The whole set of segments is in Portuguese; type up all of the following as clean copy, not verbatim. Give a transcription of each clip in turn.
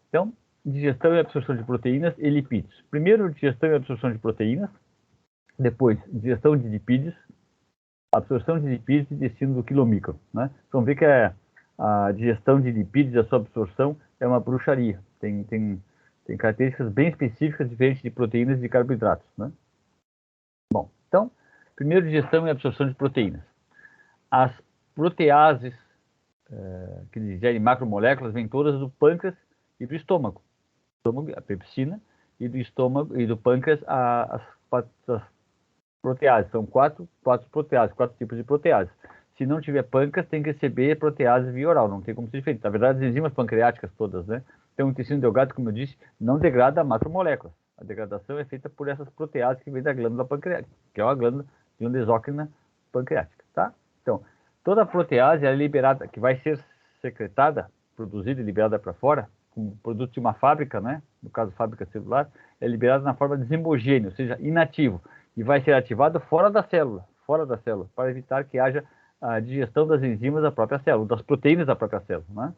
Então, digestão e absorção de proteínas e lipídios. Primeiro, digestão e absorção de proteínas. Depois, digestão de lipídios. Absorção de lipídios e destino do quilomicron, né? Então, vê que a digestão de lipídios e a sua absorção é uma bruxaria. Tem características bem específicas, diferentes de proteínas e de carboidratos, né? Bom, então, primeiro, digestão e absorção de proteínas. As proteases, que digerem macromoléculas, vêm todas do pâncreas e do estômago. A pepsina, e do estômago e do pâncreas as proteases. São quatro proteases, 4 tipos de proteases. Se não tiver pâncreas, tem que receber protease via oral, não tem como ser feito. Na verdade, as enzimas pancreáticas todas, né? Então, o intestino delgado, como eu disse, não degrada macromoléculas. A degradação é feita por essas proteases que vêm da glândula pancreática, que é uma glândula exócrina pancreática, tá? Então, toda a protease é liberada, que vai ser secretada, produzida e liberada para fora, como produto de uma fábrica, né? No caso, fábrica celular, é liberada na forma de desimogêneo, ou seja, inativo, e vai ser ativado fora da célula, para evitar que haja a digestão das enzimas da própria célula, das proteínas da própria célula, né?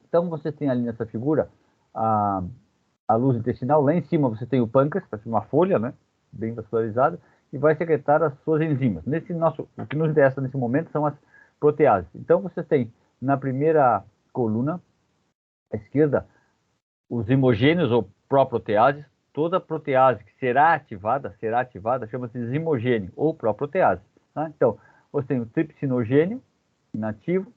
Então, você tem ali nessa figura a luz intestinal. Lá em cima você tem o pâncreas, uma folha, né, bem vascularizada, e vai secretar as suas enzimas. O que nos interessa nesse momento são as proteases. Então, você tem na primeira coluna, à esquerda, os zimogênios ou proproteases. Toda protease que será ativada, chama-se zimogênio ou proprotease, tá? Então, você tem o tripsinogênio inativo,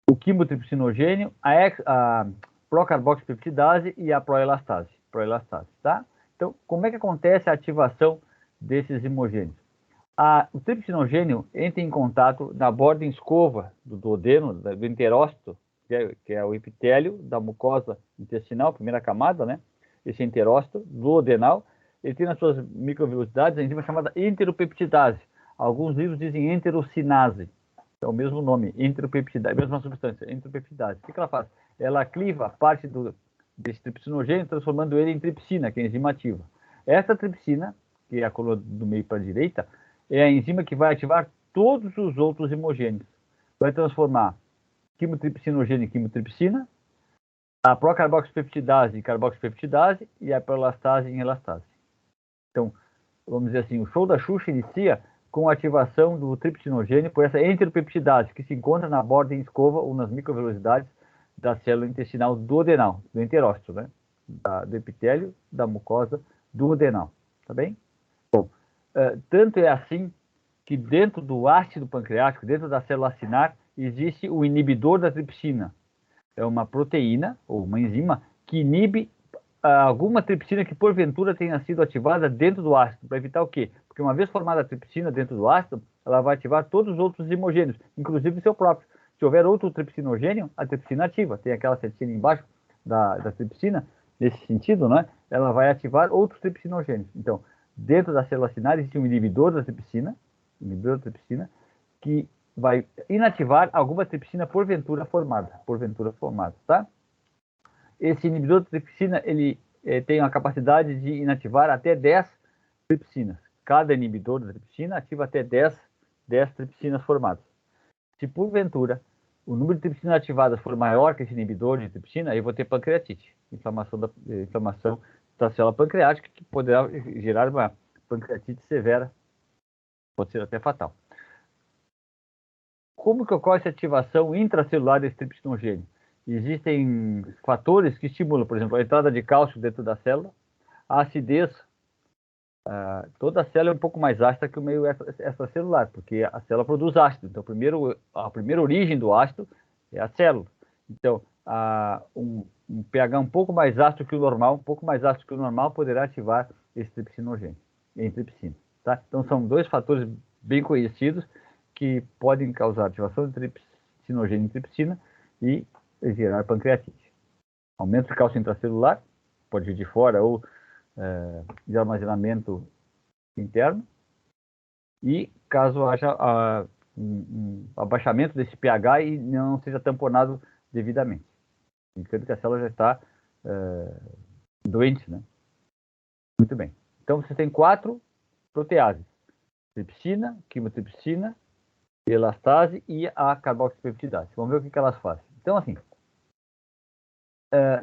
o quimotripsinogênio, a procarboxipeptidase e a proelastase, tá? Então, como é que acontece a ativação desses zimogênios? O tripsinogênio entra em contato na borda em escova do duodeno, do enterócito, que é o epitélio da mucosa intestinal, primeira camada, né? Esse enterócito duodenal, ele tem nas suas microvelocidades a enzima chamada enteropeptidase. Alguns livros dizem enterocinase. É o mesmo nome, enteropeptidase, a mesma substância, enteropeptidase. O que ela faz? Ela cliva parte desse tripsinogênio, transformando ele em tripsina, que é a enzima ativa. Essa tripsina, que é a coluna do meio para a direita, é a enzima que vai ativar todos os outros hemogênios. Vai transformar quimotripsinogênio em quimotripsina, a procarboxipeptidase em carboxipeptidase e a proelastase em elastase. Então, vamos dizer assim, o show da Xuxa inicia com a ativação do tripsinogênio por essa enteropeptidase, que se encontra na borda em escova ou nas microvelocidades da célula intestinal duodenal, do enterócito, né? Do epitélio, da mucosa duodenal, tá bem? Bom, tanto é assim que dentro do ácido pancreático, dentro da célula acinar, existe o inibidor da tripsina. É uma proteína, ou uma enzima, que inibe alguma tripsina que porventura tenha sido ativada dentro do ácido, para evitar o quê? Porque uma vez formada a tripsina dentro do ácido, ela vai ativar todos os outros zimogênios, inclusive o seu próprio. Se houver outro tripsinogênio, a tripsina ativa, tem aquela setinha embaixo da tripsina, nesse sentido, né? Ela vai ativar outros tripsinogênios. Então, dentro da célula acinar existe um inibidor da tripsina, que vai inativar alguma tripsina porventura formada, tá? Esse inibidor de tripsina, ele tem a capacidade de inativar até 10 tripsinas. Cada inibidor da tripsina ativa até 10 tripsinas formadas. Se porventura o número de tripsinas ativadas for maior que esse inibidor de tripsina, aí eu vou ter pancreatite, inflamação da célula pancreática, que poderá gerar uma pancreatite severa, pode ser até fatal. Como que ocorre essa ativação intracelular desse tripsinogênio? Existem fatores que estimulam, por exemplo, a entrada de cálcio dentro da célula, a acidez. Toda a célula é um pouco mais ácida que o meio extracelular, porque a célula produz ácido. Então, a primeira origem do ácido é a célula. Então, um pH um pouco mais ácido que o normal, poderá ativar esse tripsinogênio, em tripsina, tá? Então, são dois fatores bem conhecidos que podem causar ativação de tripsinogênio em tripsina e gerar pancreatite. Aumento de cálcio intracelular, pode vir de fora ou de armazenamento interno, e caso haja um abaixamento desse pH e não seja tamponado devidamente, indicando que a célula já está doente, né? Muito bem. Então, você tem 4 proteases: tripsina, quimotripsina, elastase e a carboxipeptidase. Vamos ver o que elas fazem. Então, assim,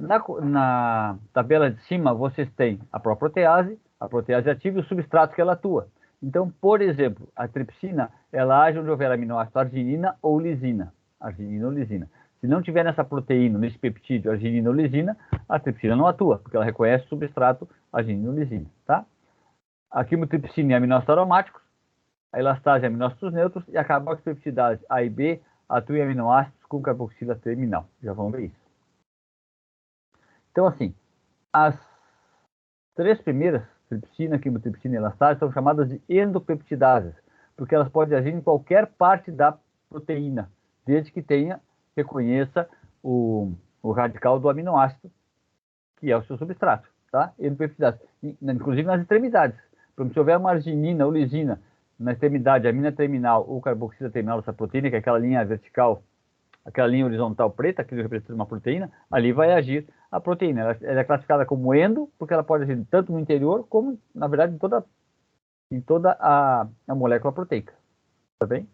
Na tabela de cima, vocês têm a protease ativa e o substrato que ela atua. Então, por exemplo, a tripsina, ela age onde houver aminoácido arginina ou lisina. Arginina ou lisina. Se não tiver nessa proteína, nesse peptídeo, arginina ou lisina, a tripsina não atua, porque ela reconhece o substrato arginina ou lisina, tá? A quimotripsina e aminoácidos aromáticos, a elastase e aminoácidos neutros, e a carboxipeptidase A e B atuam em aminoácidos com carboxila terminal. Já vamos ver isso. Então, assim, as três primeiras, tripsina, quimotripsina e elastase, são chamadas de endopeptidases, porque elas podem agir em qualquer parte da proteína, desde que reconheça o radical do aminoácido, que é o seu substrato, tá? Endopeptidases, inclusive nas extremidades. Por exemplo, se houver uma arginina ou lisina na extremidade, amina terminal ou carboxila terminal dessa proteína, que é aquela linha vertical, aquela linha horizontal preta, que representa uma proteína, ali vai agir a proteína. Ela é classificada como endo, porque ela pode agir tanto no interior, como, na verdade, em toda a molécula proteica. Tá bem?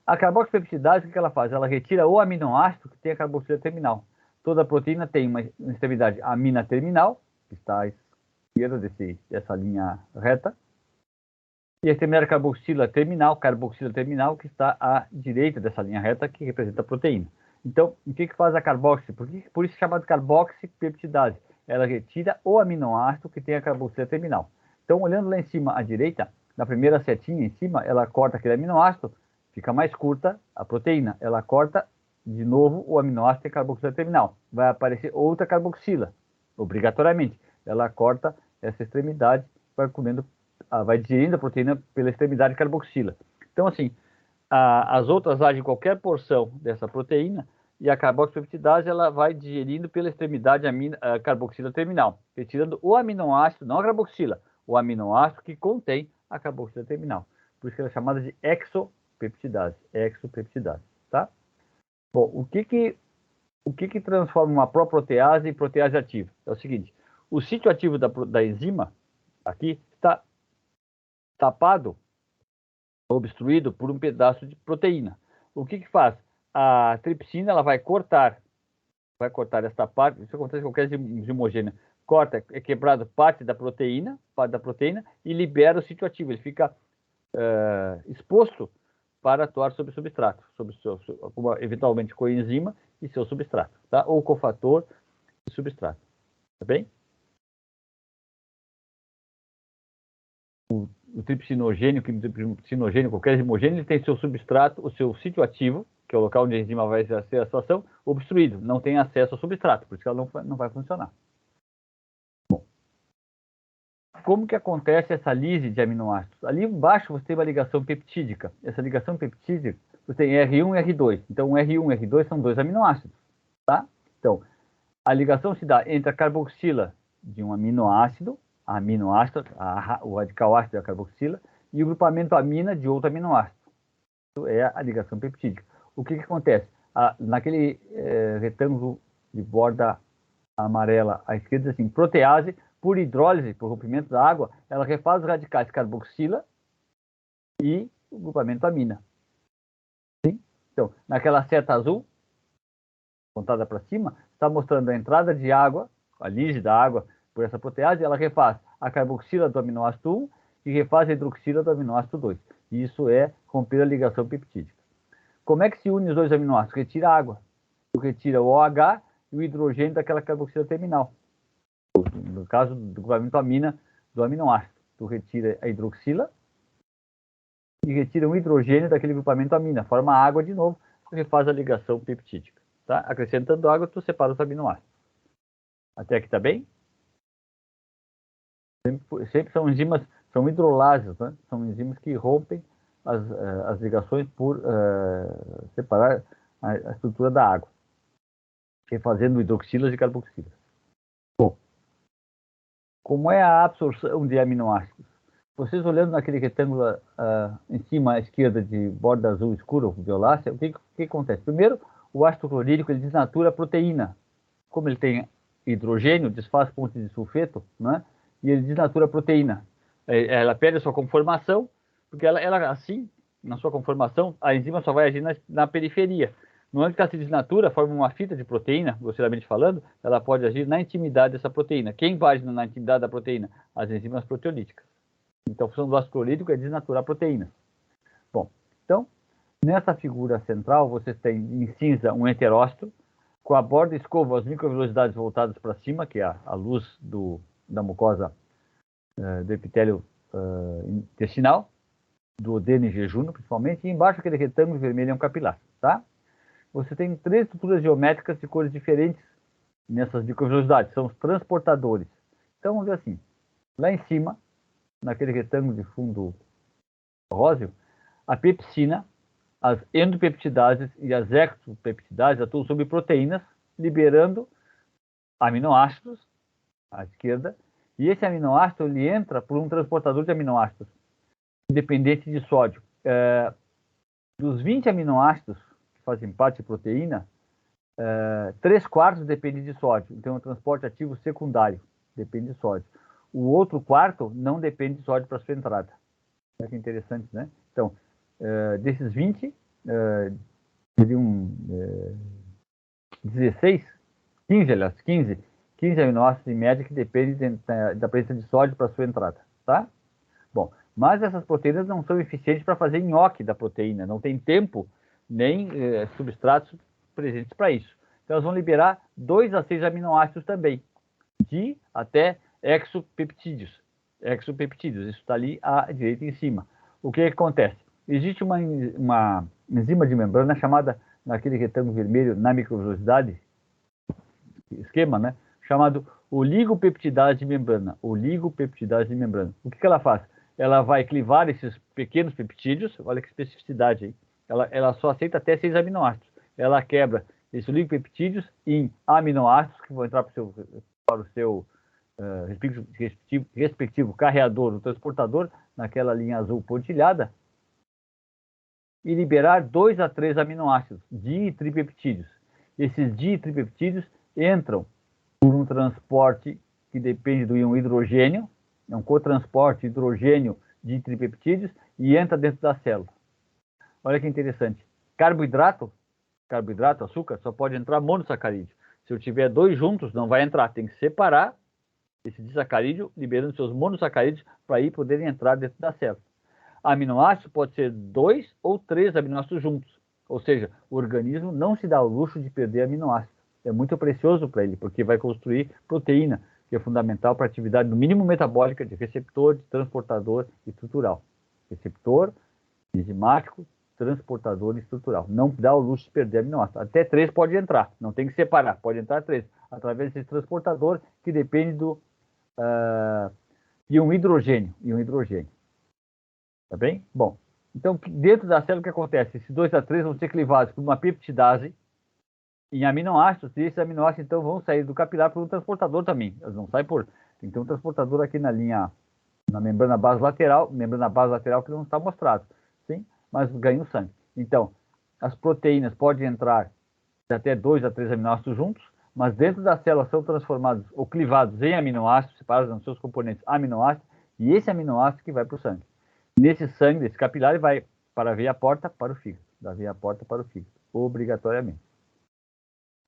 A carboxipeptidase, o que ela faz? Ela retira o aminoácido que tem a carboxila terminal. Toda proteína tem uma extremidade amina terminal, que está à esquerda dessa linha reta, e a extremidade carboxila terminal, que está à direita dessa linha reta, que representa a proteína. Então, o que faz a carboxi? Por isso é chamada de carboxipeptidase. Ela retira o aminoácido que tem a carboxila terminal. Então, olhando lá em cima à direita, na primeira setinha em cima, ela corta aquele aminoácido, fica mais curta a proteína. Ela corta de novo o aminoácido que tem a carboxila terminal. Vai aparecer outra carboxila, obrigatoriamente. Ela corta essa extremidade, vai digerindo a proteína pela extremidade carboxila. Então, assim, as outras agem em qualquer porção dessa proteína e a carboxipeptidase ela vai digerindo pela extremidade carboxila terminal, retirando o aminoácido, não a carboxila, o aminoácido que contém a carboxila terminal. Por isso que ela é chamada de exopeptidase, tá? Bom, o que transforma uma proprotease em protease ativa? É o seguinte, o sítio ativo da enzima, aqui, está tapado, obstruído por um pedaço de proteína. O que faz? A tripsina ela vai cortar esta parte, isso acontece com qualquer enzima homogênea, é quebrado parte da proteína e libera o sítio ativo, ele fica exposto para atuar sobre o substrato, eventualmente coenzima e seu substrato, tá? Ou cofator e substrato, tá bem? O tripsinogênio, qualquer enzima homogêneo, ele tem seu substrato, o seu sítio ativo, que é o local onde a enzima vai exercer a sua ação, obstruído, não tem acesso ao substrato, por isso que ela não vai funcionar. Bom, como que acontece essa lise de aminoácidos? Ali embaixo você tem uma ligação peptídica. Essa ligação peptídica, você tem R1 e R2. Então, R1 e R2 são dois aminoácidos, tá? Então, a ligação se dá entre a carboxila de um aminoácido, o radical ácido da carboxila, e o grupamento amina de outro aminoácido. Isso é a ligação peptídica. O que acontece? Naquele retângulo de borda amarela à esquerda, assim, protease, por hidrólise, por rompimento da água, ela refaz os radicais carboxila e o grupamento amina. Sim? Então, naquela seta azul, apontada para cima, está mostrando a entrada de água, a lise da água, por essa protease, ela refaz a carboxila do aminoácido 1 e refaz a hidroxila do aminoácido 2. E isso é romper a ligação peptídica. Como é que se une os dois aminoácidos? Retira água. Tu retira o OH e o hidrogênio daquela carboxila terminal. No caso do grupamento amina do aminoácido. Tu retira a hidroxila e retira um hidrogênio daquele grupamento amina. Forma água de novo e refaz a ligação peptídica. Tá? Acrescentando água, tu separa os aminoácidos. Até aqui tá bem? Sempre são enzimas, são hidrolases, né? São enzimas que rompem as ligações por separar a estrutura da água, refazendo hidroxilas e carboxilas. Bom, como é a absorção de aminoácidos? Vocês olhando naquele retângulo em cima à esquerda de borda azul escura, violácea, o que acontece? Primeiro, o ácido clorídrico ele desnatura a proteína. Como ele tem hidrogênio, desfaz pontes de sulfeto, né? E ele desnatura a proteína. Ela perde a sua conformação, porque ela assim, na sua conformação, a enzima só vai agir na periferia. No momento que ela se desnatura, forma uma fita de proteína, grosseiramente falando, ela pode agir na intimidade dessa proteína. Quem vai agir na intimidade da proteína? As enzimas proteolíticas. Então, a função do ácido clorídrico é desnaturar proteínas. Bom, então, nessa figura central, você tem em cinza um heterócito, com a borda escova, as microvelocidades voltadas para cima, que é a luz da mucosa do epitélio intestinal, do duodeno e jejum, principalmente, e embaixo aquele retângulo vermelho é um capilar, tá? Você tem 3 estruturas geométricas de cores diferentes nessas microvelocidades, são os transportadores. Então, vamos ver assim, lá em cima, naquele retângulo de fundo róseo, a pepsina, as endopeptidases e as exopeptidases atuam sobre proteínas, liberando aminoácidos à esquerda, e esse aminoácido ele entra por um transportador de aminoácidos, independente de sódio. Dos 20 aminoácidos que fazem parte de proteína, 3/4 dependem de sódio, então é um transporte ativo secundário, depende de sódio. O outro quarto não depende de sódio para sua entrada. Olha que interessante, né? Então, desses 20, seriam 16, 15, aliás, 15 aminoácidos em média que dependem da presença de sódio para sua entrada, tá? Bom, mas essas proteínas não são eficientes para fazer nhoque da proteína, não tem tempo nem substratos presentes para isso. Então, elas vão liberar 2 a 6 aminoácidos também, de até exopeptídeos. Isso está ali à direita em cima. O que acontece? Existe uma enzima de membrana chamada, naquele retângulo vermelho, na microvelocidade, esquema, né? Chamado oligopeptidase de membrana. Oligopeptidase de membrana. O que ela faz? Ela vai clivar esses pequenos peptídeos, olha que especificidade aí. Ela só aceita até 6 aminoácidos. Ela quebra esses oligopeptídeos em aminoácidos que vão entrar para o seu respectivo carreador, o transportador, naquela linha azul pontilhada, e liberar 2 a 3 aminoácidos, di e tripeptídeos. Esses di e tripeptídeos entram por um transporte que depende do íon hidrogênio, é um cotransporte hidrogênio de tripeptídeos, e entra dentro da célula. Olha que interessante. Carboidrato, açúcar, só pode entrar monossacarídeo. Se eu tiver 2 juntos, não vai entrar. Tem que separar esse disacarídeo, liberando seus monossacarídeos para aí poderem entrar dentro da célula. Aminoácido pode ser 2 ou 3 aminoácidos juntos. Ou seja, o organismo não se dá o luxo de perder aminoácidos. É muito precioso para ele, porque vai construir proteína, que é fundamental para a atividade no mínimo metabólica de receptor, de transportador e estrutural. Receptor, enzimático, transportador e estrutural. Não dá o luxo de perder aminoácidos. Até 3 pode entrar, não tem que separar, pode entrar 3, através desse transportador que depende do íon hidrogênio. Tá bem? Bom, então dentro da célula o que acontece? Esses 2 a 3 vão ser clivados por uma peptidase em aminoácidos, e esses aminoácidos então vão sair do capilar por um transportador também. Eles não saem por... Tem que ter um transportador aqui na membrana base lateral que não está mostrado, sim? Mas ganha o sangue. Então, as proteínas podem entrar de até 2 a 3 aminoácidos juntos, mas dentro da célula são transformados ou clivados em aminoácidos, separados nos seus componentes aminoácidos, e esse aminoácido que vai para o sangue. Nesse sangue, desse capilar, ele vai para a veia porta para o fígado. Da veia porta para o fígado, obrigatoriamente.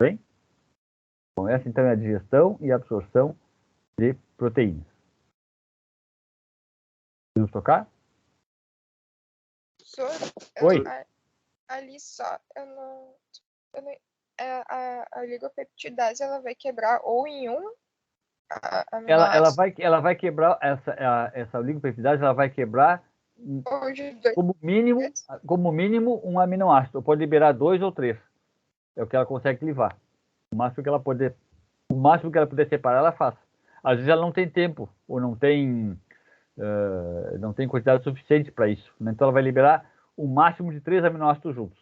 Bem? Bom, essa então é a digestão e absorção de proteínas. Vamos tocar? Professor, Oi. Ali só, a oligopeptidase ela vai quebrar ou em um ela vai quebrar essa oligopeptidase, ela vai quebrar como mínimo um aminoácido. Pode liberar 2 ou 3. É o que ela consegue clivar. O máximo que ela puder separar, ela faz. Às vezes ela não tem tempo ou não tem quantidade suficiente para isso. Né? Então ela vai liberar o máximo de 3 aminoácidos juntos.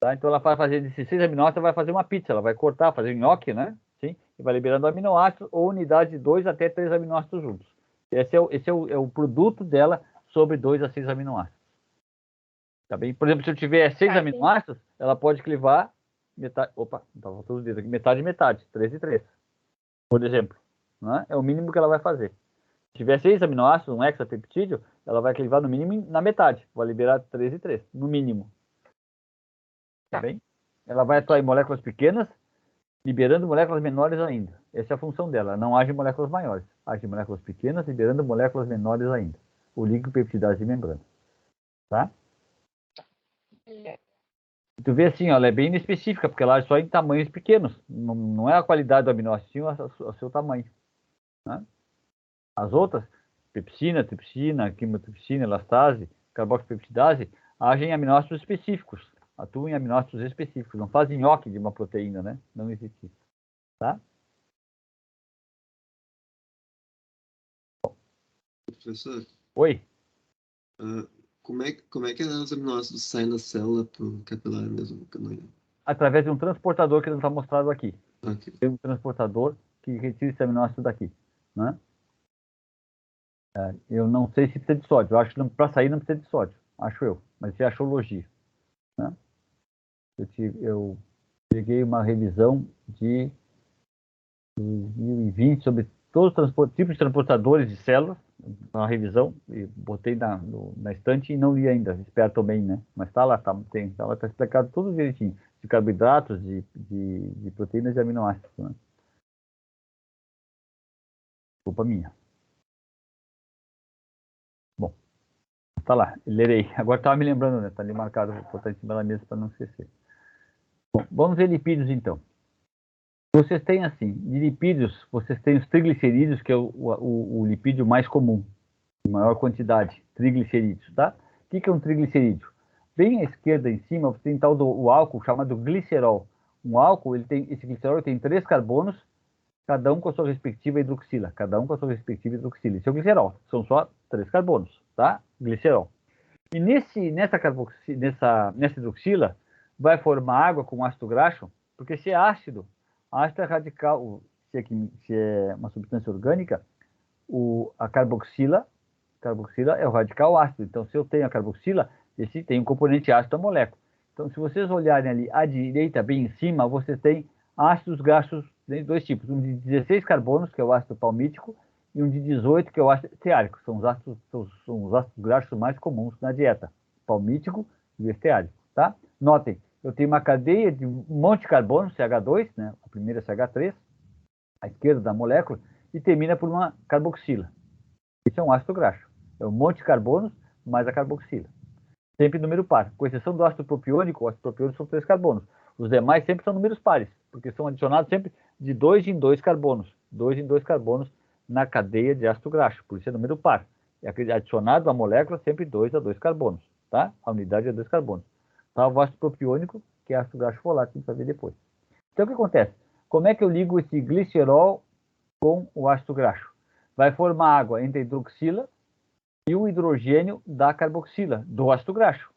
Tá? Então ela vai fazer desses 6 aminoácidos, ela vai fazer uma pizza, ela vai cortar, fazer um nhoque, né? Sim? E vai liberando aminoácidos ou unidade de 2 até 3 aminoácidos juntos. Esse é o produto dela sobre 2 a 6 aminoácidos. Tá bem? Por exemplo, se eu tiver 6 aminoácidos, ela pode clivar metade. Opa, não tá faltando os dedos aqui. Metade e metade, 3 e 3. Por exemplo. Né? É o mínimo que ela vai fazer. Se tiver 6 aminoácidos, um hexapeptídeo, ela vai clivar no mínimo na metade. Vai liberar 3 e 3, no mínimo. tá bem? Ela vai atuar em moléculas pequenas, liberando moléculas menores ainda. Essa é a função dela. Ela não age em moléculas maiores. Age em moléculas pequenas, liberando moléculas menores ainda. O ligo-peptidase de membrana. Tá? Tu vê assim, ó, ela é bem inespecífica, porque ela age só em tamanhos pequenos. Não é a qualidade do aminoácido, sim o seu tamanho. Né? As outras, pepsina, tripsina, quimotripsina, elastase, carboxipeptidase, agem em aminoácidos específicos. Atuam em aminoácidos específicos. Não fazem nhoque de uma proteína, né? Não existe isso. Tá? Professor, Oi? como é que os aminoácidos saem da célula para o capilar mesmo? Que eu não... Através de um transportador que não está mostrado aqui. Ok. Tem um transportador que retira esse aminoácido daqui. Né? Eu não sei se precisa de sódio. Eu acho que para sair não precisa de sódio. Acho eu. Mas isso é achologia. Né? Eu peguei uma revisão de 2020 sobre todos os tipos de transportadores de células, uma revisão, e botei na estante e não li ainda, espero também, né? Mas está lá, tá explicado tudo direitinho, de carboidratos, de proteínas e aminoácidos, né? Culpa minha. Bom, tá lá, lerei. Agora estava me lembrando, né? Tá ali marcado, vou botar em cima da mesa para não esquecer. Bom, vamos ver lipídios então. Vocês têm assim, de lipídios, vocês têm os triglicerídeos, que é o lipídio mais comum, em maior quantidade, triglicerídeos, tá? O que é um triglicerídeo? Bem à esquerda, em cima, você tem tal o álcool chamado glicerol. Um álcool, esse glicerol tem 3 carbonos, cada um com a sua respectiva hidroxila. Cada um com a sua respectiva hidroxila. Esse é o glicerol. São só 3 carbonos, tá? Glicerol. E nessa hidroxila, vai formar água com ácido graxo, porque se é ácido, ácido é radical, se é uma substância orgânica, a carboxila é o radical ácido. Então, se eu tenho a carboxila, esse tem um componente ácido da molécula. Então, se vocês olharem ali à direita, bem em cima, você tem ácidos graxos de 2 tipos. Um de 16 carbonos, que é o ácido palmítico, e um de 18, que é o ácido esteárico. São os ácidos graxos mais comuns na dieta. Palmítico e esteárico, tá? Notem, eu tenho uma cadeia de um monte de carbono, CH2, né? A primeira é CH3, à esquerda da molécula, e termina por uma carboxila. Isso é um ácido graxo. É um monte de carbonos mais a carboxila. Sempre número par. Com exceção do ácido propiônico, o ácido propiônico são 3 carbonos. Os demais sempre são números pares, porque são adicionados sempre de 2 em 2 carbonos. 2 em 2 carbonos na cadeia de ácido graxo. Por isso é número par. É adicionado à molécula sempre 2 a 2 carbonos. Tá? A unidade é 2 carbonos. Salvo o ácido propiônico, que é ácido graxo volátil, que a gente vai ver depois. Então, o que acontece? Como é que eu ligo esse glicerol com o ácido graxo? Vai formar água entre a hidroxila e o hidrogênio da carboxila, do ácido graxo.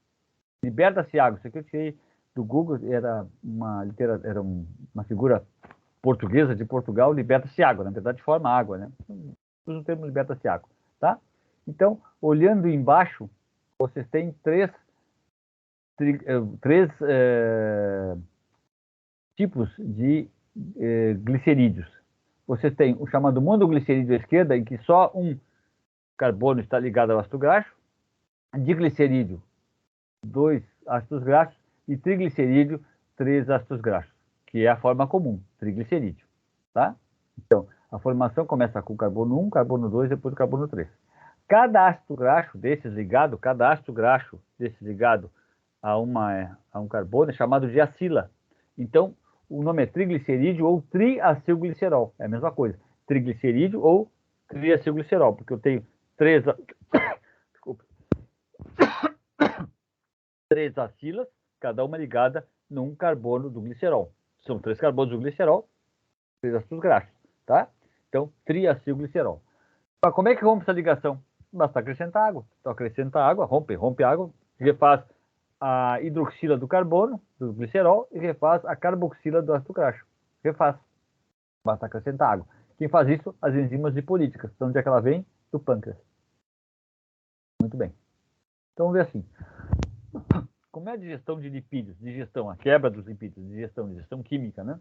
Liberta-se água. Isso aqui eu tirei do Google, era uma figura portuguesa de Portugal, liberta-se água. Na verdade, forma água, né? Usa o termo liberta-se água, tá? Então, olhando embaixo, vocês têm três tipos de glicerídeos. Vocês têm o chamado monoglicerídeo à esquerda, em que só um carbono está ligado ao ácido graxo, diglicerídeo, 2 ácidos graxos, e triglicerídeo, 3 ácidos graxos, que é a forma comum, triglicerídeo, tá? Então, a formação começa com o carbono 1, carbono 2, depois o carbono 3. Cada ácido graxo desses ligado a um carbono é chamado de acila. Então, o nome é triglicerídeo ou triacilglicerol, é a mesma coisa, triglicerídeo ou triacilglicerol, porque eu tenho 3 acilas, cada uma ligada num carbono do glicerol. São 3 carbonos do glicerol, 3 ácidos graxos, tá? Então, triacilglicerol. Mas como é que rompe essa ligação? Basta acrescentar água. Então, acrescenta água, rompe a água, refaz a hidroxila do carbono, do glicerol, e refaz a carboxila do ácido graxo. Refaz. Basta acrescentar água. Quem faz isso? As enzimas lipolíticas. Então, onde é que ela vem? Do pâncreas. Muito bem. Então, vamos ver assim. Como é a digestão de lipídios? Digestão, a quebra dos lipídios. Digestão química, né?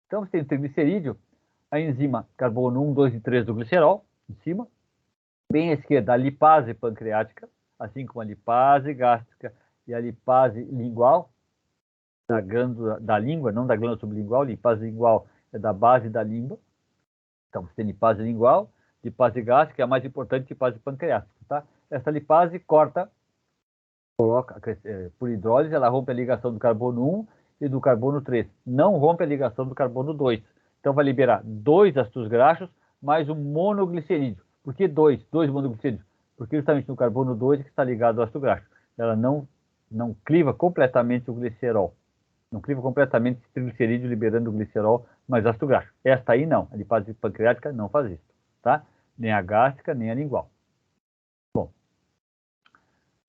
Então, você tem o triglicerídeo, a enzima carbono 1, 2 e 3 do glicerol, em cima. Bem à esquerda, a lipase pancreática, assim como a lipase gástrica e a lipase lingual, da glândula da língua, não da glândula sublingual. Lipase lingual é da base da língua. Então, você tem lipase lingual, lipase gástrica, que é a mais importante, lipase pancreática, tá? Essa lipase corta, coloca por hidrólise, ela rompe a ligação do carbono 1 e do carbono 3. Não rompe a ligação do carbono 2. Então, vai liberar 2 ácidos graxos mais um monoglicerídeo. Por que 2? 2 monoglicerídeos? Porque justamente no carbono 2 que está ligado ao ácido graxo. Ela não cliva completamente o glicerol. Não cliva completamente esse triglicerídeo liberando o glicerol, mas ácido graxo. Esta aí não. A lipase pancreática não faz isso, tá? Nem a gástrica, nem a lingual. Bom,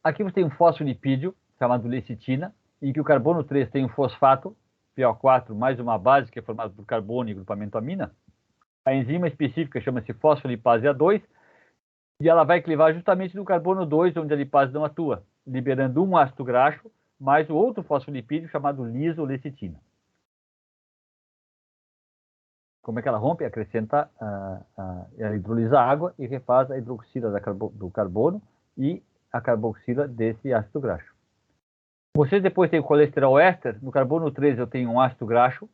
aqui você tem um fosfolipídio chamado lecitina, em que o carbono 3 tem um fosfato, PO4, mais uma base que é formada por carbono e grupamento amina. A enzima específica chama-se fosfolipase A2, e ela vai clivar justamente no carbono 2, onde a lipase não atua, liberando um ácido graxo, mais o outro fosfolipídio chamado lisolecitina. Como é que ela rompe? Acrescenta, ela hidrolisa a água e refaz a hidroxila do carbono e a carboxila desse ácido graxo. Você depois tem o colesterol éster. No carbono 3 eu tenho um ácido graxo,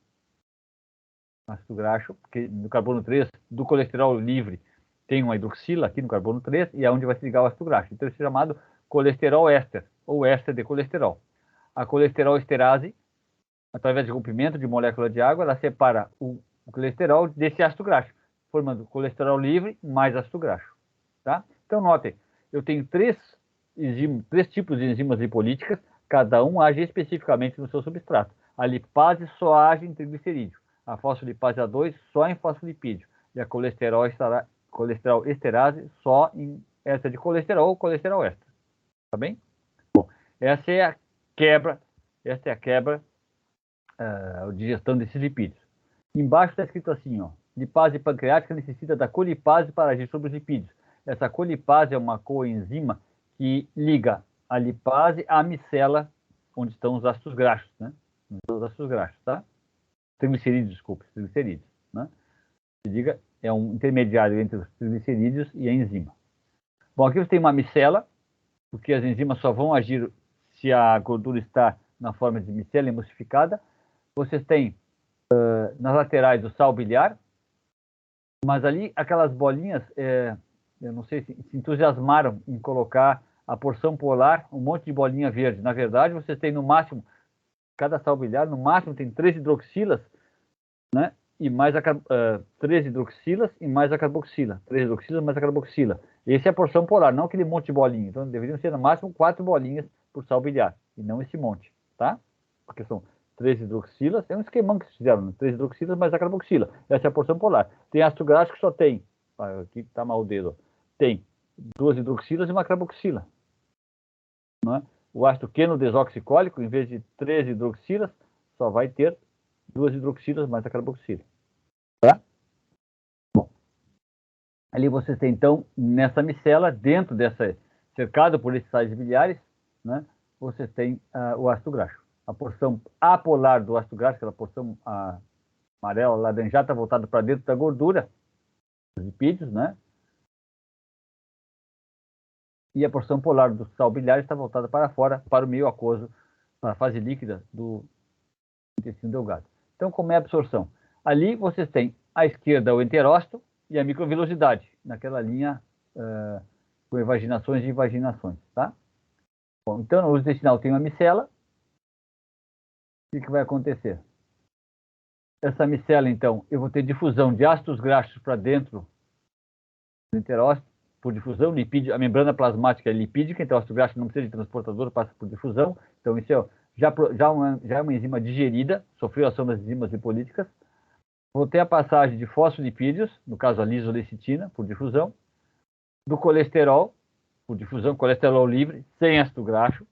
porque no carbono 3 do colesterol livre tem uma hidroxila aqui no carbono 3 e é onde vai se ligar o ácido graxo. Então isso é chamado colesterol éster, ou éster de colesterol. A colesterol esterase, através de rompimento de molécula de água, ela separa o colesterol desse ácido graxo, formando colesterol livre mais ácido graxo. Tá? Então, notem, eu tenho três tipos de enzimas lipolíticas, cada um age especificamente no seu substrato. A lipase só age em triglicerídeo, a fosfolipase A2 só em fosfolipídio, e a colesterol esterase só em éster de colesterol ou colesterol éster. Tá bem? Bom, essa é a quebra a digestão desses lipídios. Embaixo está escrito assim, ó, lipase pancreática necessita da colipase para agir sobre os lipídios. Essa colipase é uma coenzima que liga a lipase à micela, onde estão os ácidos graxos, né? Os ácidos graxos, tá? Triglicerídeos, desculpa, triglicerídeos, né? Se liga, é um intermediário entre os triglicerídeos e a enzima. Bom, aqui você tem uma micela, porque as enzimas só vão agir se a gordura está na forma de micela emulsificada. Vocês têm nas laterais o sal biliar, mas ali aquelas bolinhas, eu não sei se entusiasmaram em colocar a porção polar, um monte de bolinha verde. Na verdade, vocês têm no máximo, cada sal biliar, no máximo tem 3 hidroxilas, né? E mais 3 hidroxilas e mais a carboxila. 3 hidroxilas mais a carboxila. Essa é a porção polar, não aquele monte de bolinha. Então, deveriam ser no máximo 4 bolinhas por sal biliar, e não esse monte, tá? Porque são 3 hidroxilas, é um esquemão que fizeram, né? 3 hidroxilas mais a carboxila. Essa é a porção polar. Tem ácido graxo que só tem, aqui está mal o dedo, tem 2 hidroxilas e uma carboxila. Não é? O ácido queno-desoxicólico, em vez de 3 hidroxilas, só vai ter 2 hidroxilas mais a carboxila. Tá? Bom, ali vocês têm, então, nessa micela, dentro dessa, cercado por esses sais biliares, né, vocês têm o ácido graxo. A porção apolar do ácido graxo, aquela porção amarela, laranjada, está voltada para dentro da gordura, dos lipídios, né? E a porção polar do sal biliar está voltada para fora, para o meio aquoso, para a fase líquida do intestino delgado. Então, como é a absorção? Ali vocês têm à esquerda o enterócito e a microvilosidade, naquela linha com evaginações e invaginações, tá? Bom, então, no uso intestinal tem uma micela. O que vai acontecer? Essa micela, então, eu vou ter difusão de ácidos graxos para dentro do enterócito, por difusão, lipídio, a membrana plasmática é lipídica, então o ácido graxo não precisa de transportador, passa por difusão. Então, isso já é uma enzima digerida, sofreu ação das enzimas lipolíticas. Vou ter a passagem de fosfolipídios, no caso a lisolecitina, por difusão, do colesterol, por difusão, colesterol livre, sem ácido graxo,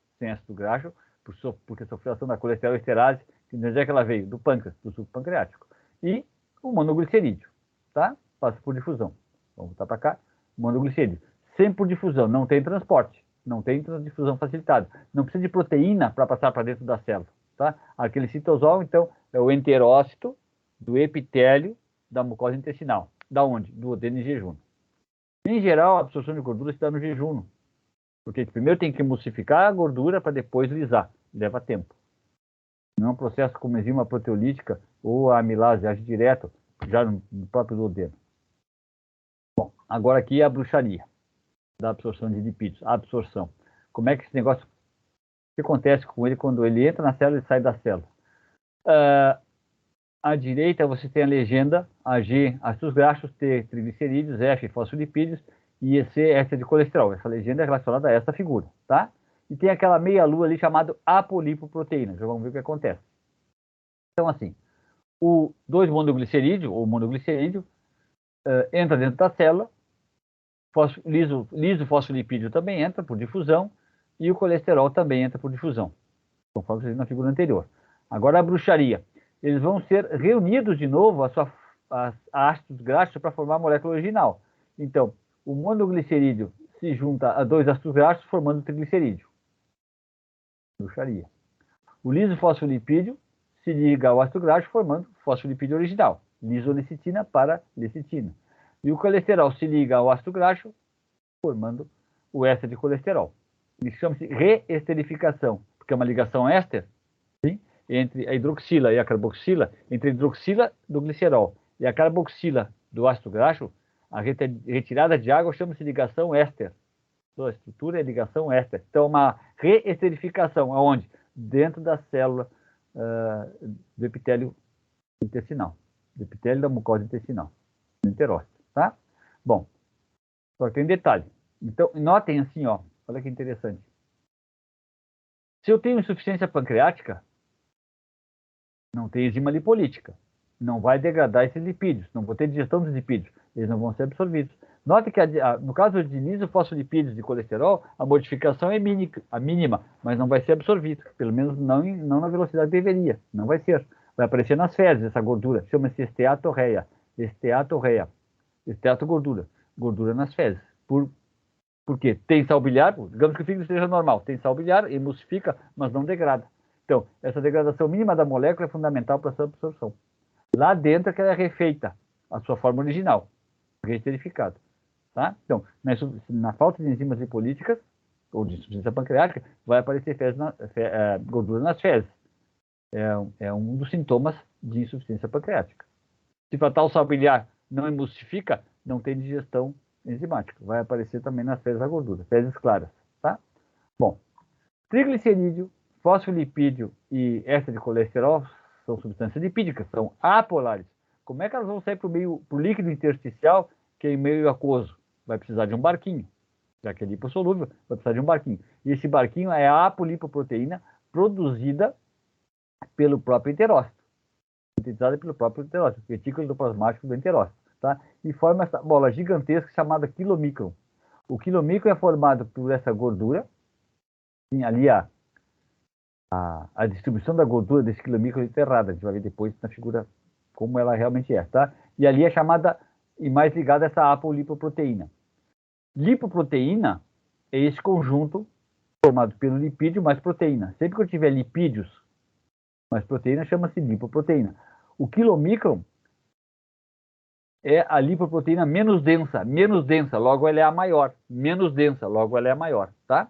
porque sofreu ação da colesterol esterase, que onde é que ela veio? Do pâncreas, do suco pancreático. E o monoglicerídeo, tá? Passa por difusão. Vamos voltar para cá. Monoglicerídeo. Sempre por difusão, não tem transporte, não tem difusão facilitada. Não precisa de proteína para passar para dentro da célula, tá? Aquele citosol, então, é o enterócito do epitélio da mucosa intestinal. Da onde? Do duodeno em jejum. Em geral, a absorção de gordura se dá no jejum, porque primeiro tem que emulsificar a gordura para depois lisar. Leva tempo. Não é um processo como enzima proteolítica ou a amilase, age direto, já no próprio duodeno. Bom, agora aqui é a bruxaria da absorção de lipídios. A absorção. Como é que esse negócio... O que acontece com ele quando ele entra na célula e sai da célula? À direita você tem a legenda AG, ácidos graxos, T, triglicerídeos, F, fosfolipídios e EC, éster de colesterol. Essa legenda é relacionada a essa figura, tá? E tem aquela meia-lua ali chamada apolipoproteína. Já vamos ver o que acontece. Então, assim, o 2-monoglicerídeo, ou monoglicerídeo, entra dentro da célula, lisofosfolipídio também entra por difusão, e o colesterol também entra por difusão, conforme vocês viram na figura anterior. Agora a bruxaria. Eles vão ser reunidos de novo a ácidos graxos para formar a molécula original. Então, o monoglicerídeo se junta a 2 ácidos graxos formando o triglicerídeo. Bruxaria. O lisofosfolipídio se liga ao ácido graxo formando o fosfolipídio original. Lisolecitina para lecitina. E o colesterol se liga ao ácido graxo formando o éster de colesterol. Isso chama-se reesterificação, porque é uma ligação éster, sim, entre a hidroxila e a carboxila, entre a hidroxila do glicerol e a carboxila do ácido graxo, a retirada de água chama-se ligação éster. Então, a estrutura é ligação éster. Então, uma reesterificação, aonde? Dentro da célula do epitélio intestinal, do epitélio da mucosa intestinal, do enterócito, tá? Bom, só que tem um detalhe. Então, notem assim, ó, olha que interessante. Se eu tenho insuficiência pancreática, não tem enzima lipolítica. Não vai degradar esses lipídios. Não vou ter digestão dos lipídios. Eles não vão ser absorvidos. Note que no caso de lisofosfolipídios de colesterol, a modificação é mínima, mas não vai ser absorvido. Pelo menos não na velocidade que deveria. Não vai ser. Vai aparecer nas fezes essa gordura. Chama-se esteatorreia. Esteatorreia. Esteatogordura. Gordura nas fezes. Por quê? Tem sal biliar, digamos que o fígado esteja normal. Tem sal biliar, emulsifica, mas não degrada. Então, essa degradação mínima da molécula é fundamental para essa absorção. Lá dentro é que ela é refeita, a sua forma original, reesterificada. Tá? Então, na falta de enzimas lipolíticas, ou de insuficiência pancreática, vai aparecer gordura nas fezes. É um dos sintomas de insuficiência pancreática. Se faltar o sal biliar não emulsifica, não tem digestão enzimática. Vai aparecer também nas fezes a gordura, fezes claras. Tá? Bom, triglicerídeo, fosfolipídio e éster de colesterol são substâncias lipídicas, são apolares. Como é que elas vão sair para o líquido intersticial, que é em meio aquoso? Vai precisar de um barquinho. Já que é lipossolúvel, vai precisar de um barquinho. E esse barquinho é a apolipoproteína produzida pelo próprio enterócito. Sintetizada pelo próprio enterócito, retículo endoplasmático do enterócito. Tá? E forma essa bola gigantesca chamada quilomicron. O quilomicron é formado por essa gordura. Sim, ali a distribuição da gordura desse quilomicron é enterrada. A gente vai ver depois na figura como ela realmente é, tá? E ali é chamada, e mais ligada a essa apolipoproteína. Lipoproteína é esse conjunto formado pelo lipídio mais proteína. Sempre que eu tiver lipídios mais proteína, chama-se lipoproteína. O quilomicron é a lipoproteína menos densa, logo ela é a maior. Menos densa, logo ela é a maior, tá?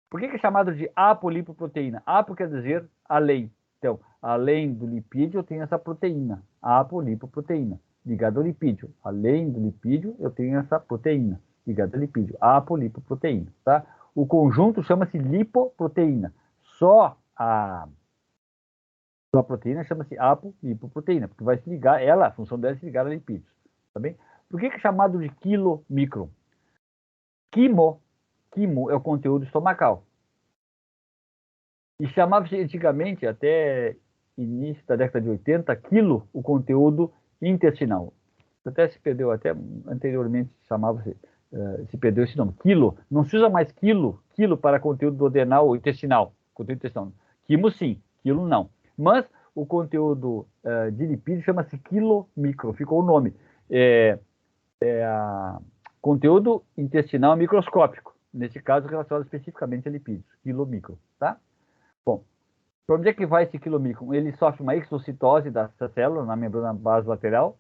Por que é chamado de apolipoproteína? Apo quer dizer além. Então, além do lipídio, eu tenho essa proteína, apolipoproteína, ligada ao lipídio. Além do lipídio, eu tenho essa proteína, ligada ao lipídio, apolipoproteína, tá? O conjunto chama-se lipoproteína. Só a proteína chama-se apolipoproteína, porque vai se ligar, a função dela é se ligar a lipídios, tá bem? Por que é chamado de quilomicron? Quimo é o conteúdo estomacal. E chamava-se antigamente, até início da década de 80, quilo, o conteúdo intestinal. Até se perdeu, até anteriormente se perdeu esse nome. Quilo, não se usa mais quilo para conteúdo duodenal ou intestinal. Conteúdo intestinal. Quimo sim, quilo não. Mas o conteúdo de lipídio chama-se quilomicron, ficou o nome. Conteúdo intestinal microscópico, nesse caso relacionado especificamente a lipídios, quilomicron, tá? Bom, para onde é que vai esse quilomicron? Ele sofre uma exocitose dessa célula na membrana basolateral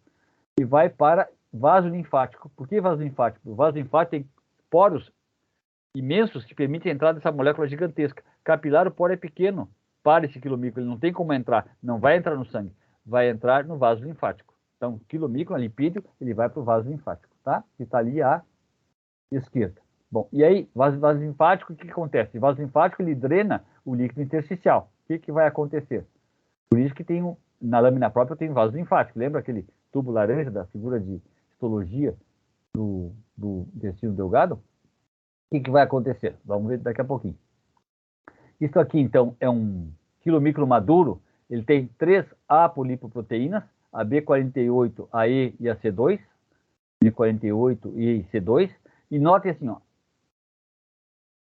e vai para vaso linfático. Por que vaso linfático? O vaso linfático tem poros imensos que permitem a entrada dessa molécula gigantesca. Capilar, o poro é pequeno, para esse quilomicron, ele não tem como entrar, não vai entrar no sangue, vai entrar no vaso linfático. Então, quilomicron, lipídio, ele vai para o vaso linfático, tá? Que está ali à esquerda. Bom, e aí, vaso linfático, o que acontece? O vaso linfático, ele drena o líquido intersticial. O que vai acontecer? Por isso que tem na lâmina própria tem vaso linfático. Lembra aquele tubo laranja da figura de histologia do intestino delgado? O que vai acontecer? Vamos ver daqui a pouquinho. Isso aqui, então, é um quilomicron maduro. Ele tem 3 apolipoproteínas, a B48, a E e a C2. B48, E e C2. E notem assim, ó.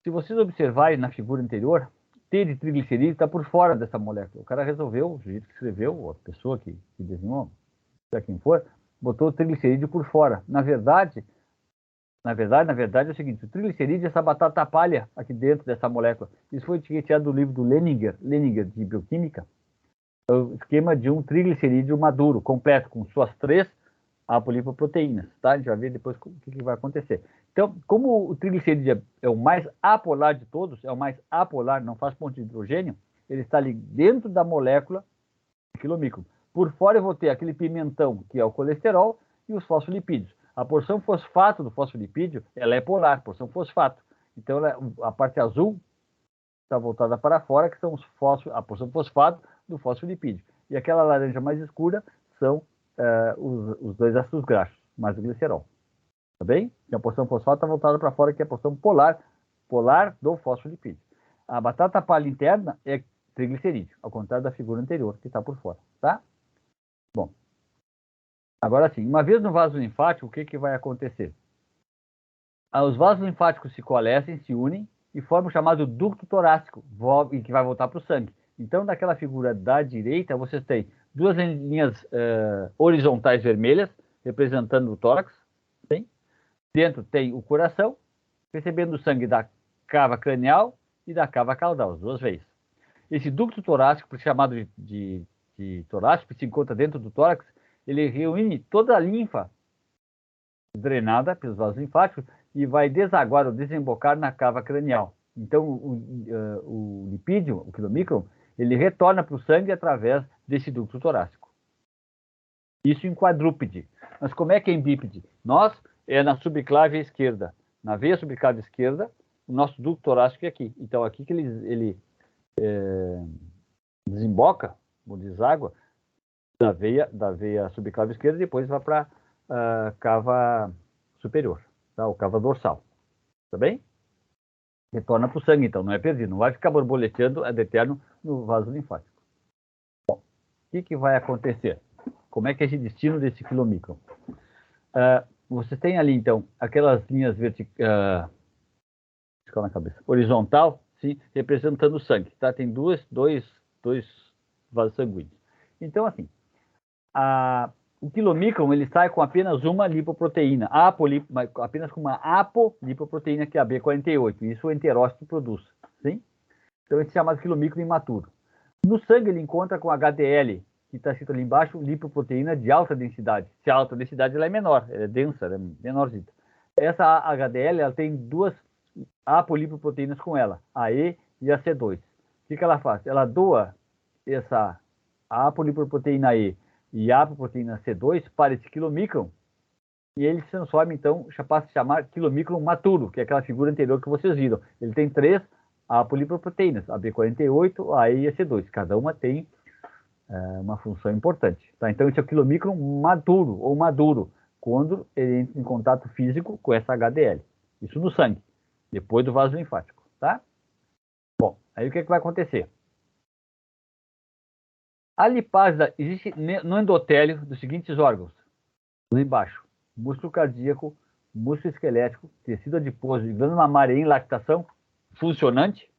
Se vocês observarem na figura anterior, T de triglicerídeo está por fora dessa molécula. O cara resolveu, o sujeito que escreveu, a pessoa que desenhou, seja quem for, botou o triglicerídeo por fora. Na verdade é o seguinte, o triglicerídeo é essa batata palha aqui dentro dessa molécula. Isso foi retirado do livro do Leninger de bioquímica. É o esquema de um triglicerídeo maduro, completo, com suas 3 apolipoproteínas, tá? A gente vai ver depois o que vai acontecer. Então, como o triglicerídeo é o mais apolar de todos, é o mais apolar, não faz ponto de hidrogênio, ele está ali dentro da molécula de quilomicron. Por fora eu vou ter aquele pimentão, que é o colesterol, e os fosfolipídios. A porção fosfato do fosfolipídio, ela é polar, porção fosfato. Então, a parte azul está voltada para fora, que são a porção fosfato do fosfolipídio. E aquela laranja mais escura são os 2 ácidos graxos, mais o glicerol. Tá bem? E a porção fosfato está voltada para fora, que é a porção polar do fosfolipídio. A batata palha interna é triglicerídeo, ao contrário da figura anterior, que está por fora. Tá? Bom. Agora sim, uma vez no vaso linfático, o que vai acontecer? Os vasos linfáticos se coalescem, se unem e formam o chamado ducto torácico, que vai voltar para o sangue. Então, naquela figura da direita, vocês têm 2 linhas horizontais vermelhas, representando o tórax. Sim? Dentro tem o coração, recebendo o sangue da cava cranial e da cava caudal, as 2 vezes. Esse ducto torácico, chamado de torácico, que se encontra dentro do tórax, ele reúne toda a linfa drenada pelos vasos linfáticos e vai desaguar ou desembocar na cava cranial. Então, o lipídio, o quilomicron, ele retorna para o sangue através desse ducto torácico. Isso em quadrúpede. Mas como é que é em bípede? Nós, é na subclave esquerda. Na veia subclave esquerda, o nosso ducto torácico é aqui. Então, aqui que ele desemboca, ou deságua, da veia subclave esquerda e depois vai para a cava superior, tá? Ou cava dorsal. Tá bem? Retorna para o sangue, então, não é perdido. Não vai ficar borboleteando ad eterno no vaso linfático. Bom, o que vai acontecer? Como é que é esse destino desse quilomicron? Você tem ali, então, aquelas linhas horizontal, sim, representando o sangue, tá? Tem dois vasos sanguíneos. Então, assim, o quilomicron, ele sai com apenas uma lipoproteína, apenas com uma apolipoproteína, que é a B48. Isso o enterócito produz, sim? Então, esse é chamado quilomicron imaturo. No sangue, ele encontra com HDL, que está escrito ali embaixo, lipoproteína de alta densidade. Se a alta densidade ela é menor, ela é densa, ela é menorzinha. Essa HDL, ela tem 2 apolipoproteínas com ela, a E e a C2. O que ela faz? Ela doa essa apolipoproteína E e a proteína C2 para esse quilomicron, e ele se transforma, então, passa a se chamar quilomicron maturo, que é aquela figura anterior que vocês viram. Ele tem 3 apolipoproteínas, a B48, a E e a C2. Cada uma tem uma função importante. Tá? Então, esse é o quilomicron maturo, ou maduro, quando ele entra em contato físico com essa HDL. Isso no sangue, depois do vaso linfático. Tá? Bom, aí o que vai acontecer? A lipase existe no endotélio dos seguintes órgãos. Lá embaixo, músculo cardíaco, músculo esquelético, tecido adiposo e glândula mamária em lactação funcionante.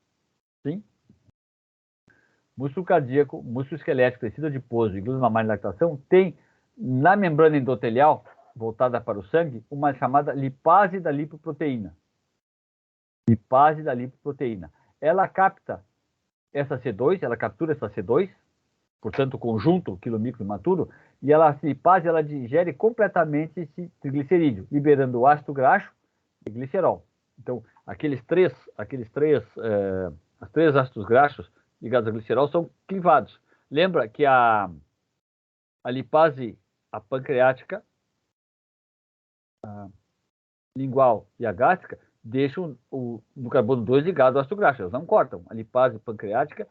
Sim? Músculo cardíaco, músculo esquelético, tecido adiposo e glândula mamária em lactação tem na membrana endotelial, voltada para o sangue, uma chamada lipase da lipoproteína. Lipase da lipoproteína. Ela capta essa C2, ela captura essa C2, portanto, o conjunto quilomicron imaturo, e ela lipase, ela digere completamente esse triglicerídeo, liberando o ácido graxo e glicerol. Então, os 3 ácidos graxos ligados ao glicerol são clivados. Lembra que a lipase, a pancreática, a lingual e a gástrica deixam o carbono 2 ligado ao ácido graxo. Elas não cortam. A lipase pancreática,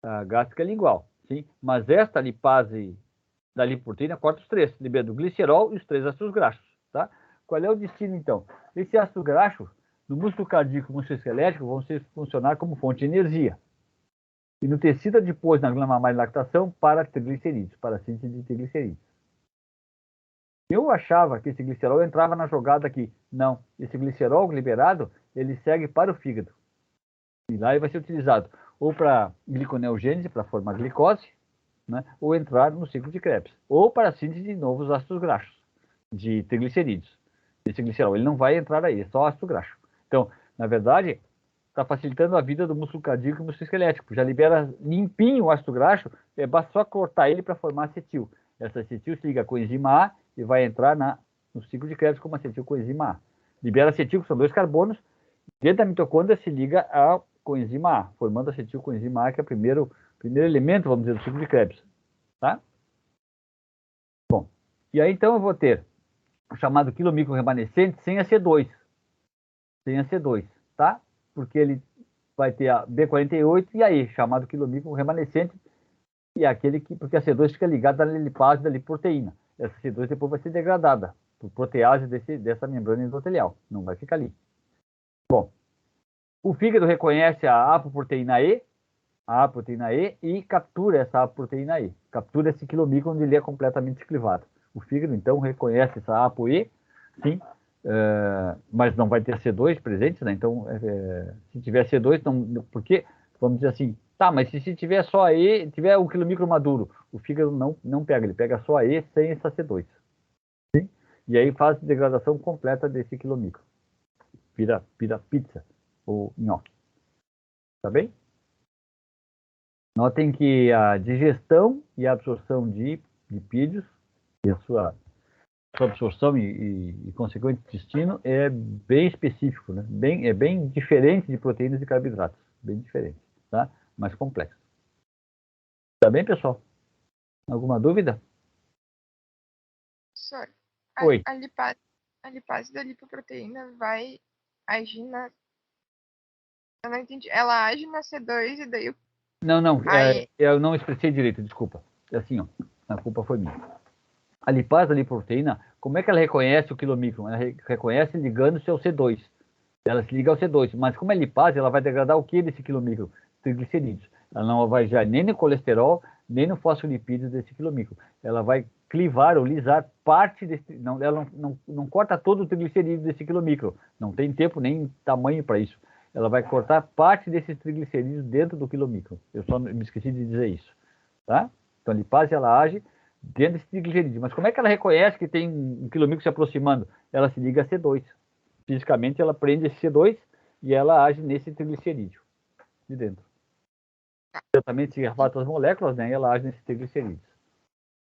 a gástrica e a lingual. Sim? Mas esta lipase da lipoproteína corta os três, liberando o glicerol e os 3 ácidos graxos. Tá? Qual é o destino, então? Esse ácido graxo, no músculo cardíaco e no músculo esquelético, vão funcionar como fonte de energia. E no tecido adiposo, na glândula mamária de lactação, para triglicerídeos, para a síntese de triglicerídeos. Eu achava que esse glicerol entrava na jogada aqui. Não. Esse glicerol liberado, ele segue para o fígado. E lá ele vai ser utilizado ou para gliconeogênese, para formar glicose, né, ou entrar no ciclo de Krebs, ou para a síntese de novos ácidos graxos, de triglicerídeos. Esse glicerol, ele não vai entrar aí, é só ácido graxo. Então, na verdade, está facilitando a vida do músculo cardíaco e do músculo esquelético. Já libera limpinho o ácido graxo, basta só cortar ele para formar acetil. Essa acetil se liga com a enzima A e vai entrar no ciclo de Krebs como acetil coenzima A. Libera acetil, que são 2 carbonos, dentro da mitocôndria se liga a coenzima A, formando acetil coenzima A, que é o primeiro elemento, vamos dizer, do ciclo de Krebs. Tá? Bom, e aí então eu vou ter o chamado quilomicro remanescente sem a C2. Sem a C2, tá? Porque ele vai ter a B48 e aí, chamado quilomicro remanescente, e é aquele que, porque a C2 fica ligada à lipase da lipoproteína. Essa C2 depois vai ser degradada por protease dessa membrana endotelial, não vai ficar ali. Bom, o fígado reconhece a apoproteína E, e captura essa apoproteína E. Captura esse quilomicro onde ele é completamente clivado. O fígado, então, reconhece essa ApoE, sim, mas não vai ter C2 presente, né? Então, se tiver C2, não, porque, vamos dizer assim, tá, mas se tiver só E, tiver o quilomicro maduro, o fígado não pega, ele pega só E sem essa C2. Sim? E aí faz degradação completa desse quilomicro. Vira pizza ou nhoque. Tá bem? Notem que a digestão e a absorção de lipídios e a sua absorção e consequente intestino é bem específico, né? É bem diferente de proteínas e carboidratos, bem diferente, tá? Mais complexo. Tá bem, pessoal? Alguma dúvida? Professor, Oi. a lipase da lipoproteína vai agir na... Eu não entendi. Ela age na C2 e daí... Não, Aí... eu não expressei direito, desculpa. É assim, ó, a culpa foi minha. A lipase da lipoproteína, como é que ela reconhece o quilomicron? Ela reconhece ligando-se ao C2. Ela se liga ao C2, mas como é lipase, ela vai degradar o que desse quilomicro? Triglicerídeos. Ela não vai já nem no colesterol, nem no fosfolipídio desse quilomicro. Ela vai clivar ou lisar parte desse... Não, ela não corta todo o triglicerídeo desse quilomicro. Não tem tempo nem tamanho para isso. Ela vai cortar parte desses triglicerídeos dentro do quilomicro. Eu só me esqueci de dizer isso. Tá? Então a lipase, ela age dentro desse triglicerídeo. Mas como é que ela reconhece que tem um quilomicro se aproximando? Ela se liga a C2. Fisicamente, ela prende esse C2 e ela age nesse triglicerídeo de dentro. Certamente se afasta as moléculas, né? E ela age nesse triglicerídeos.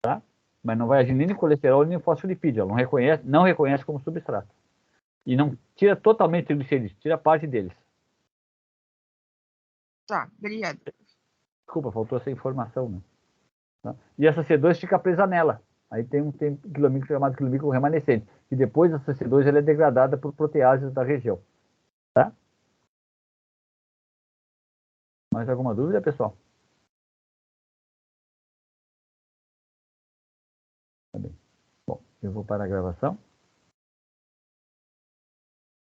Tá? Mas não vai agir nem no colesterol nem no fosfolipídio. Ela não reconhece como substrato. E não tira totalmente triglicerídeos, tira parte deles. Tá, obrigada. Desculpa, faltou essa informação, né? Tá? E essa C2 fica presa nela. Aí tem um quilomicro chamado quilomicro remanescente. E depois essa C2 ela é degradada por proteases da região. Tá? Mais alguma dúvida, pessoal? Tá bem. Bom, eu vou parar a gravação.